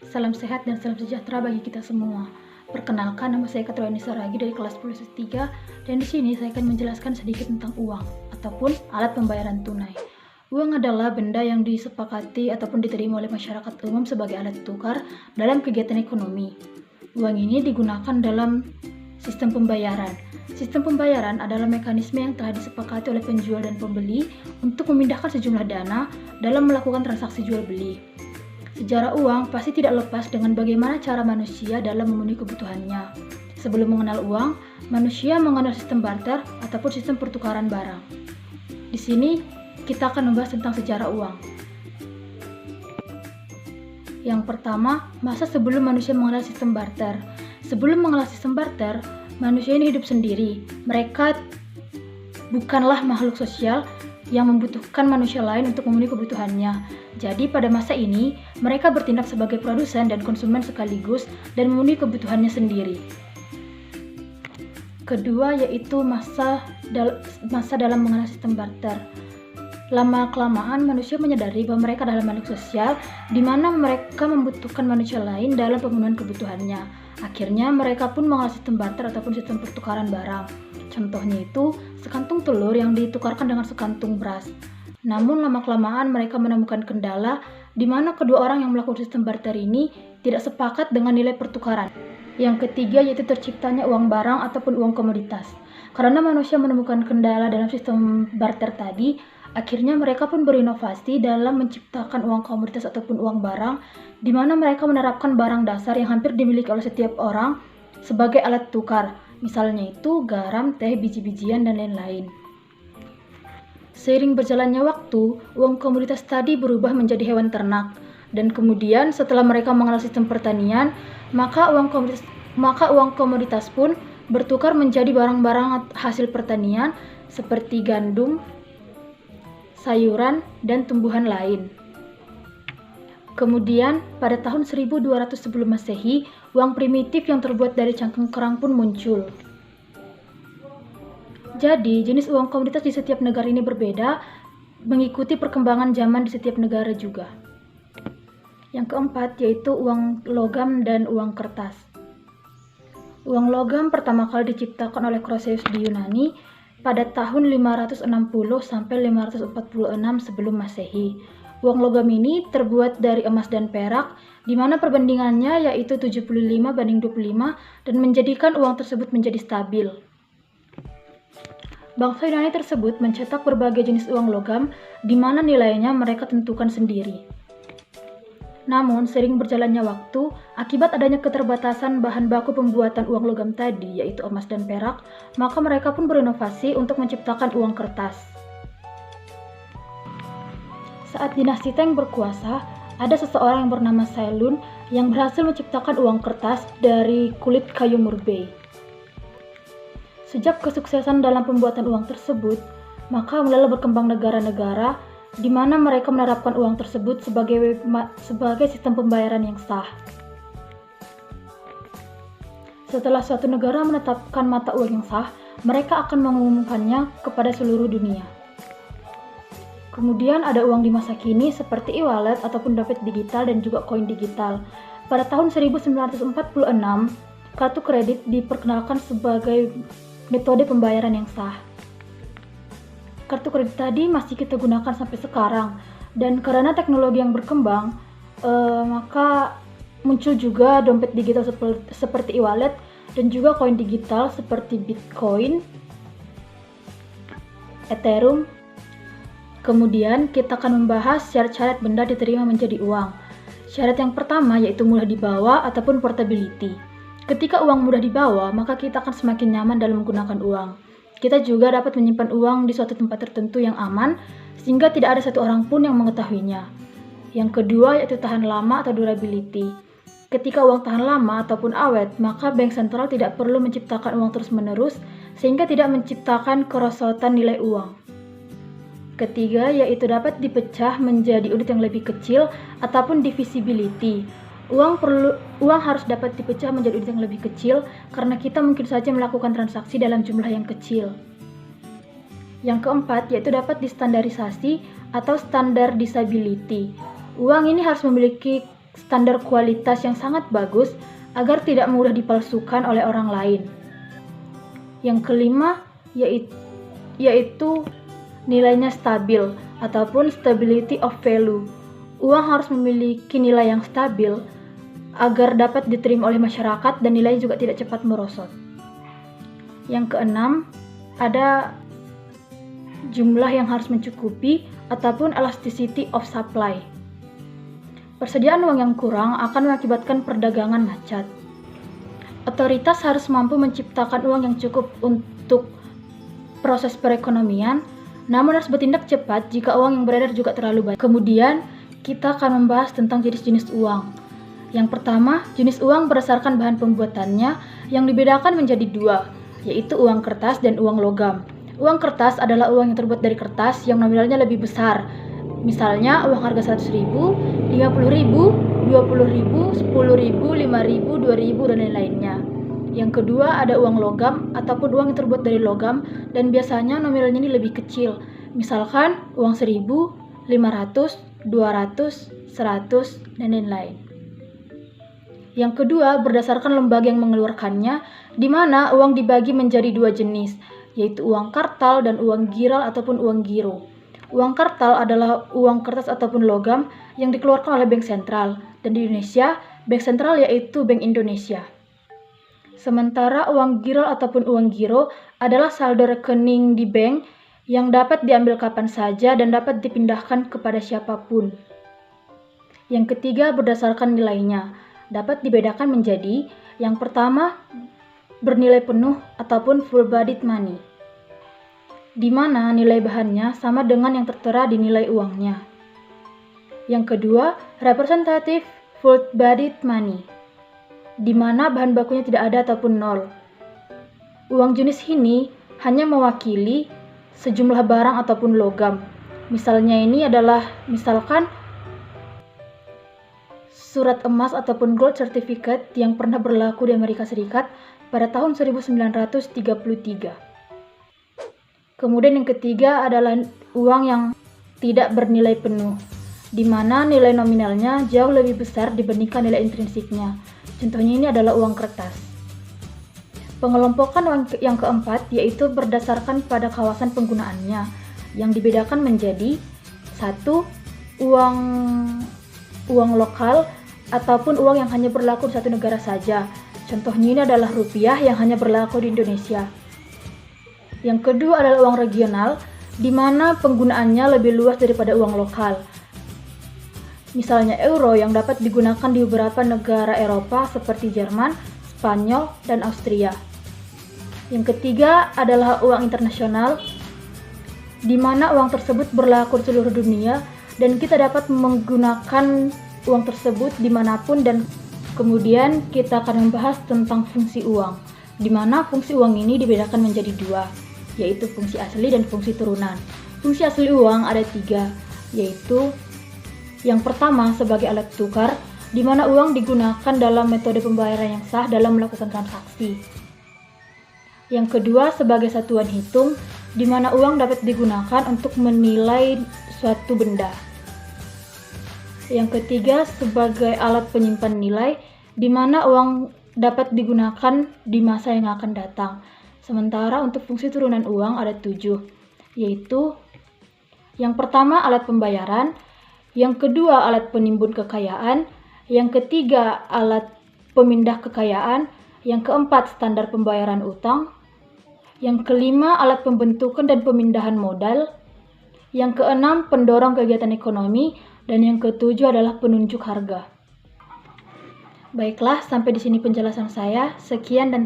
Salam sehat dan salam sejahtera bagi kita semua. Perkenalkan, nama saya Katrina Saragi dari kelas 10 dan di sini saya akan menjelaskan sedikit tentang uang ataupun alat pembayaran tunai. Uang adalah benda yang disepakati ataupun diterima oleh masyarakat umum sebagai alat tukar dalam kegiatan ekonomi. Uang ini digunakan dalam sistem pembayaran. Sistem pembayaran adalah mekanisme yang telah disepakati oleh penjual dan pembeli untuk memindahkan sejumlah dana dalam melakukan transaksi jual beli. Sejarah uang pasti tidak lepas dengan bagaimana cara manusia dalam memenuhi kebutuhannya. Sebelum mengenal uang, manusia mengenal sistem barter ataupun sistem pertukaran barang. Di sini kita akan membahas tentang sejarah uang. Yang pertama, masa sebelum manusia mengenal sistem barter. Sebelum mengenal sistem barter, manusia ini hidup sendiri. Mereka bukanlah makhluk sosial yang membutuhkan manusia lain untuk memenuhi kebutuhannya. Jadi pada masa ini, mereka bertindak sebagai produsen dan konsumen sekaligus dan memenuhi kebutuhannya sendiri. Kedua yaitu masa dalam mengenal sistem barter. Lama-kelamaan manusia menyadari bahwa mereka adalah makhluk sosial di mana mereka membutuhkan manusia lain dalam pemenuhan kebutuhannya. Akhirnya mereka pun mengenal sistem barter ataupun sistem pertukaran barang. Contohnya itu sekantung telur yang ditukarkan dengan sekantung beras. Namun lama-kelamaan mereka menemukan kendala di mana kedua orang yang melakukan sistem barter ini tidak sepakat dengan nilai pertukaran. Yang ketiga yaitu terciptanya uang barang ataupun uang komoditas. Karena manusia menemukan kendala dalam sistem barter tadi, akhirnya mereka pun berinovasi dalam menciptakan uang komoditas ataupun uang barang, di mana mereka menerapkan barang dasar yang hampir dimiliki oleh setiap orang sebagai alat tukar. Misalnya itu garam, teh, biji-bijian, dan lain-lain. Seiring berjalannya waktu, uang komoditas tadi berubah menjadi hewan ternak. Dan kemudian setelah mereka mengenal sistem pertanian, maka uang komoditas pun bertukar menjadi barang-barang hasil pertanian seperti gandum, sayuran, dan tumbuhan lain. Kemudian, pada tahun 1200 sebelum Masehi, uang primitif yang terbuat dari cangkang kerang pun muncul. Jadi, jenis uang komoditas di setiap negara ini berbeda, mengikuti perkembangan zaman di setiap negara juga. Yang keempat, yaitu uang logam dan uang kertas. Uang logam pertama kali diciptakan oleh Croesus di Yunani pada tahun 560 sampai 546 sebelum Masehi. Uang logam ini terbuat dari emas dan perak, di mana perbandingannya yaitu 75:25 dan menjadikan uang tersebut menjadi stabil. Bangsa Yunani tersebut mencetak berbagai jenis uang logam, di mana nilainya mereka tentukan sendiri. Namun, sering berjalannya waktu, akibat adanya keterbatasan bahan baku pembuatan uang logam tadi, yaitu emas dan perak, maka mereka pun berinovasi untuk menciptakan uang kertas. Saat dinasti Tang berkuasa, ada seseorang yang bernama Sailun yang berhasil menciptakan uang kertas dari kulit kayu murbei. Sejak kesuksesan dalam pembuatan uang tersebut, maka mulailah berkembang negara-negara di mana mereka menerapkan uang tersebut sebagai sistem pembayaran yang sah. Setelah suatu negara menetapkan mata uang yang sah, mereka akan mengumumkannya kepada seluruh dunia. Kemudian ada uang di masa kini seperti e-wallet ataupun dompet digital dan juga koin digital. Pada tahun 1946, kartu kredit diperkenalkan sebagai metode pembayaran yang sah. Kartu kredit tadi masih kita gunakan sampai sekarang, dan karena teknologi yang berkembang, maka muncul juga dompet digital seperti e-wallet dan juga koin digital seperti Bitcoin, Ethereum. Kemudian kita akan membahas syarat-syarat benda diterima menjadi uang. Syarat yang pertama yaitu mudah dibawa ataupun portability. Ketika uang mudah dibawa, maka kita akan semakin nyaman dalam menggunakan uang. Kita juga dapat menyimpan uang di suatu tempat tertentu yang aman, sehingga tidak ada satu orang pun yang mengetahuinya. Yang kedua yaitu tahan lama atau durability. Ketika uang tahan lama ataupun awet, maka bank sentral tidak perlu menciptakan uang terus-menerus, sehingga tidak menciptakan kerosotan nilai uang. Ketiga yaitu dapat dipecah menjadi unit yang lebih kecil ataupun divisibility. Uang harus dapat dipecah menjadi unit yang lebih kecil karena kita mungkin saja melakukan transaksi dalam jumlah yang kecil. Yang keempat yaitu dapat distandarisasi atau standardizability. Uang ini harus memiliki standar kualitas yang sangat bagus agar tidak mudah dipalsukan oleh orang lain. Yang kelima yaitu nilainya stabil ataupun stability of value. Uang harus memiliki nilai yang stabil agar dapat diterima oleh masyarakat dan nilainya juga tidak cepat merosot. Yang keenam, ada jumlah yang harus mencukupi ataupun elasticity of supply. Persediaan uang yang kurang akan mengakibatkan perdagangan macet. Otoritas harus mampu menciptakan uang yang cukup untuk proses perekonomian, namun harus bertindak cepat jika uang yang beredar juga terlalu banyak. Kemudian, kita akan membahas tentang jenis-jenis uang. Yang pertama, jenis uang berdasarkan bahan pembuatannya yang dibedakan menjadi dua, yaitu uang kertas dan uang logam. Uang kertas adalah uang yang terbuat dari kertas yang nominalnya lebih besar. Misalnya, uang harga 100.000, 50.000, 20.000, 10.000, 5.000, 2.000, dan lain-lainnya. Yang kedua, ada uang logam ataupun uang yang terbuat dari logam dan biasanya nominalnya ini lebih kecil. Misalkan, uang 1.000, 500, 200, 100, dan lain-lain. Yang kedua, berdasarkan lembaga yang mengeluarkannya, di mana uang dibagi menjadi dua jenis, yaitu uang kartal dan uang giral ataupun uang giro. Uang kartal adalah uang kertas ataupun logam yang dikeluarkan oleh Bank Sentral, dan di Indonesia, Bank Sentral yaitu Bank Indonesia. Sementara uang giral ataupun uang giro adalah saldo rekening di bank yang dapat diambil kapan saja dan dapat dipindahkan kepada siapapun. Yang ketiga, berdasarkan nilainya, dapat dibedakan menjadi yang pertama, bernilai penuh ataupun full-bodied money, di mana nilai bahannya sama dengan yang tertera di nilai uangnya. Yang kedua, representative full-bodied money, di mana bahan bakunya tidak ada ataupun nol. Uang jenis ini hanya mewakili sejumlah barang ataupun logam. Misalnya ini adalah misalkan surat emas ataupun gold certificate yang pernah berlaku di Amerika Serikat pada tahun 1933. Kemudian yang ketiga adalah uang yang tidak bernilai penuh, di mana nilai nominalnya jauh lebih besar dibandingkan nilai intrinsiknya. Contohnya ini adalah uang kertas. Pengelompokan uang yang keempat yaitu berdasarkan pada kawasan penggunaannya, yang dibedakan menjadi 1. Uang lokal ataupun uang yang hanya berlaku di satu negara saja. Contohnya ini adalah rupiah yang hanya berlaku di Indonesia. Yang kedua adalah uang regional, di mana penggunaannya lebih luas daripada uang lokal. Misalnya euro yang dapat digunakan di beberapa negara Eropa seperti Jerman, Spanyol, dan Austria. Yang ketiga adalah uang internasional, di mana uang tersebut berlaku di seluruh dunia dan kita dapat menggunakan uang tersebut dimanapun. Dan kemudian kita akan membahas tentang fungsi uang, di mana fungsi uang ini dibedakan menjadi dua, yaitu fungsi asli dan fungsi turunan. Fungsi asli uang ada 3, yaitu yang pertama sebagai alat tukar, di mana uang digunakan dalam metode pembayaran yang sah dalam melakukan transaksi. Yang kedua sebagai satuan hitung, di mana uang dapat digunakan untuk menilai suatu benda. Yang ketiga sebagai alat penyimpan nilai, di mana uang dapat digunakan di masa yang akan datang. Sementara untuk fungsi turunan uang ada 7, yaitu yang pertama alat pembayaran, yang kedua alat penimbun kekayaan, yang ketiga alat pemindah kekayaan, yang keempat standar pembayaran utang, yang kelima alat pembentukan dan pemindahan modal, yang keenam pendorong kegiatan ekonomi, dan yang ketujuh adalah penunjuk harga. Baiklah, sampai di sini penjelasan saya. Sekian dan